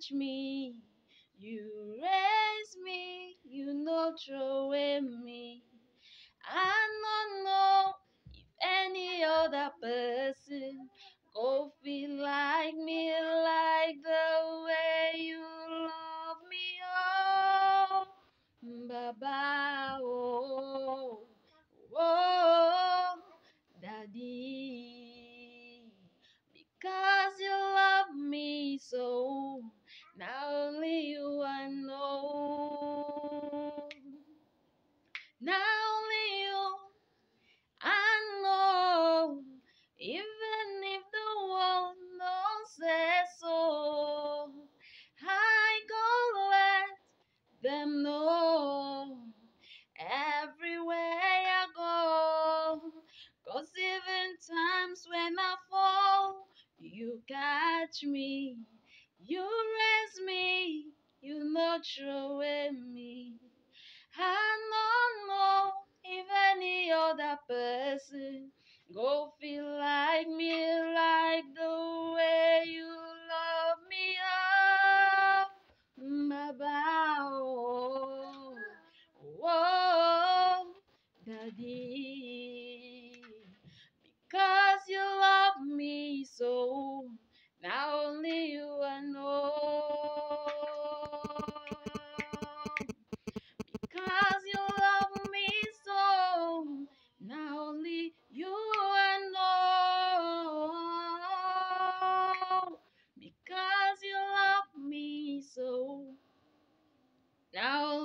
catch me, you raise me, you no throw away me. I don't know if any other person go feel like me, like the way you love me. Oh, Baba, oh, oh, Daddy, because you love me so. Not only you I know, not only you I know, even if the world don't say so, I go let them know everywhere I go. 'Cause even times when I fall, you catch me, you raise me, you not throw away me. I don't know if any other person go feel like me, like the way you love me. Oh, Baba, oh, oh, Daddy, because you love me so. Not only you I know. Cause you love me so, not only you I know. Because you love me so, now